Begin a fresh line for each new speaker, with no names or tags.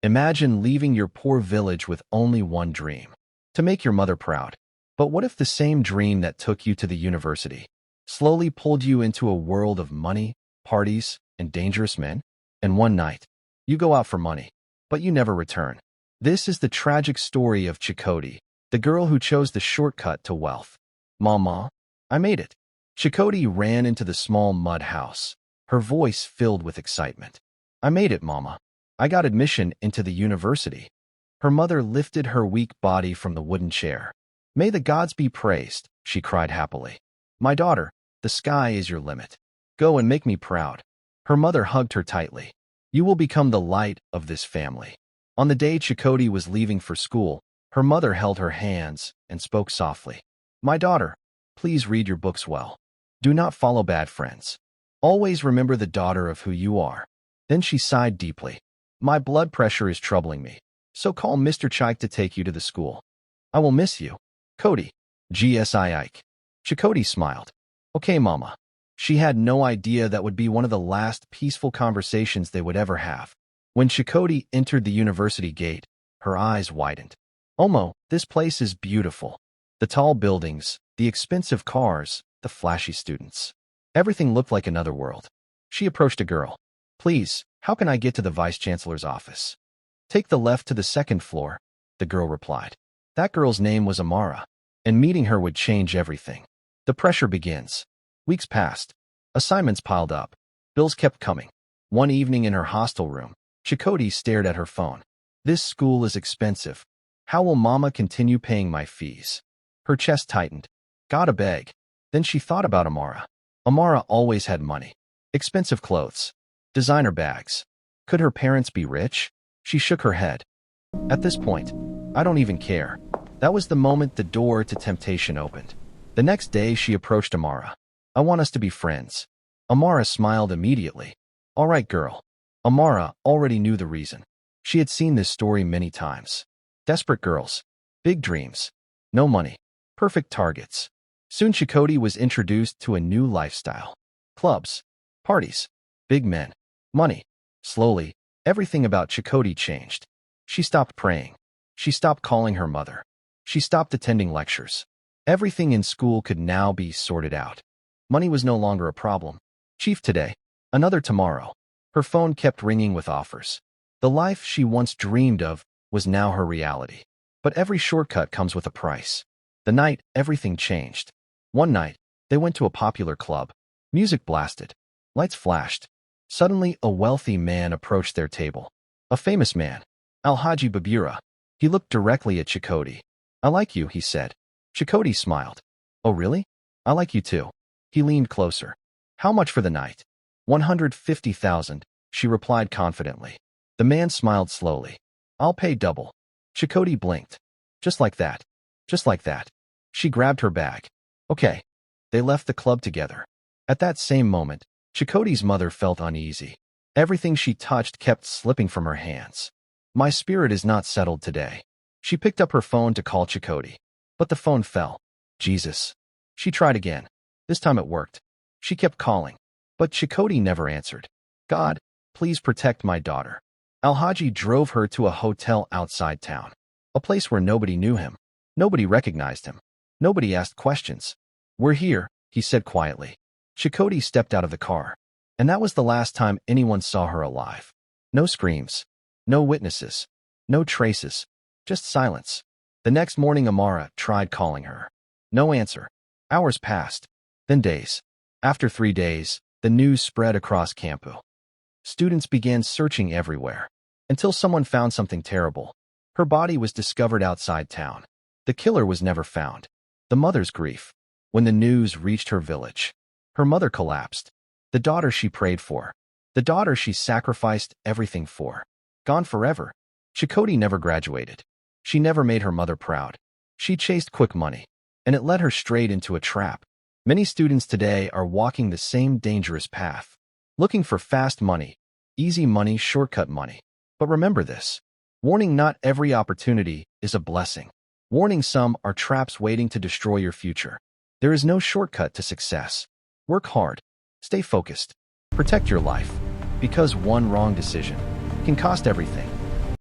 Imagine leaving your poor village with only one dream: to make your mother proud. But what if the same dream that took you to the university slowly pulled you into a world of money, parties, and dangerous men? And one night, you go out for money, but you never return. This is the tragic story of Chikodi, the girl who chose the shortcut to wealth. Mama, I made it. Chikodi ran into the small mud house, her voice filled with excitement. I made it, Mama. I got admission into the university. Her mother lifted her weak body from the wooden chair. May the gods be praised, she cried happily. My daughter, the sky is your limit. Go and make me proud. Her mother hugged her tightly. You will become the light of this family. On the day Chikodi was leaving for school, her mother held her hands and spoke softly. My daughter, please read your books well. Do not follow bad friends. Always remember the daughter of who you are. Then she sighed deeply. My blood pressure is troubling me, so call Mr. Chike to take you to the school. I will miss you. Cody. GSI Ike. Chikodi smiled. Okay, Mama. She had no idea that would be one of the last peaceful conversations they would ever have. When Chikodi entered the university gate, her eyes widened. Omo, this place is beautiful. The tall buildings, the expensive cars, the flashy students. Everything looked like another world. She approached a girl. Please, how can I get to the vice-chancellor's office? Take the left to the second floor, the girl replied. That girl's name was Amara, and meeting her would change everything. The pressure begins. Weeks passed. Assignments piled up. Bills kept coming. One evening in her hostel room, Chikodi stared at her phone. This school is expensive. How will Mama continue paying my fees? Her chest tightened. Gotta beg. Then she thought about Amara. Amara always had money. Expensive clothes. Designer bags. Could her parents be rich? She shook her head. At this point, I don't even care. That was the moment the door to temptation opened. The next day, she approached Amara. I want us to be friends. Amara smiled immediately. All right, girl. Amara already knew the reason. She had seen this story many times. Desperate girls. Big dreams. No money. Perfect targets. Soon Chikodi was introduced to a new lifestyle. Clubs. Parties. Big men. Money. Slowly, everything about Chikodi changed. She stopped praying. She stopped calling her mother. She stopped attending lectures. Everything in school could now be sorted out. Money was no longer a problem. Chief today, another tomorrow. Her phone kept ringing with offers. The life she once dreamed of was now her reality. But every shortcut comes with a price. The night everything changed. One night, they went to a popular club. Music blasted. Lights flashed. Suddenly, a wealthy man approached their table. A famous man. Alhaji Babura. He looked directly at Chikodi. I like you, he said. Chikodi smiled. Oh, really? I like you too. He leaned closer. How much for the night? 150,000, she replied confidently. The man smiled slowly. I'll pay double. Chikodi blinked. Just like that. Just like that. She grabbed her bag. Okay. They left the club together. At that same moment, Chikodi's mother felt uneasy. Everything she touched kept slipping from her hands. My spirit is not settled today. She picked up her phone to call Chikodi. But the phone fell. Jesus. She tried again. This time it worked. She kept calling. But Chikodi never answered. God, please protect my daughter. Alhaji drove her to a hotel outside town. A place where nobody knew him. Nobody recognized him. Nobody asked questions. We're here, he said quietly. Chikodi stepped out of the car. And that was the last time anyone saw her alive. No screams. No witnesses. No traces. Just silence. The next morning Amara tried calling her. No answer. Hours passed. Then days. After 3 days, the news spread across Kampu. Students began searching everywhere. Until someone found something terrible. Her body was discovered outside town. The killer was never found. The mother's grief. When the news reached her village. Her mother collapsed. The daughter she prayed for. The daughter she sacrificed everything for. Gone forever. Chikodi never graduated. She never made her mother proud. She chased quick money. And it led her straight into a trap. Many students today are walking the same dangerous path. Looking for fast money. Easy money, shortcut money. But remember this. Warning, not every opportunity is a blessing. Warning, some are traps waiting to destroy your future. There is no shortcut to success. Work hard. Stay focused. Protect your life. Because one wrong decision can cost everything.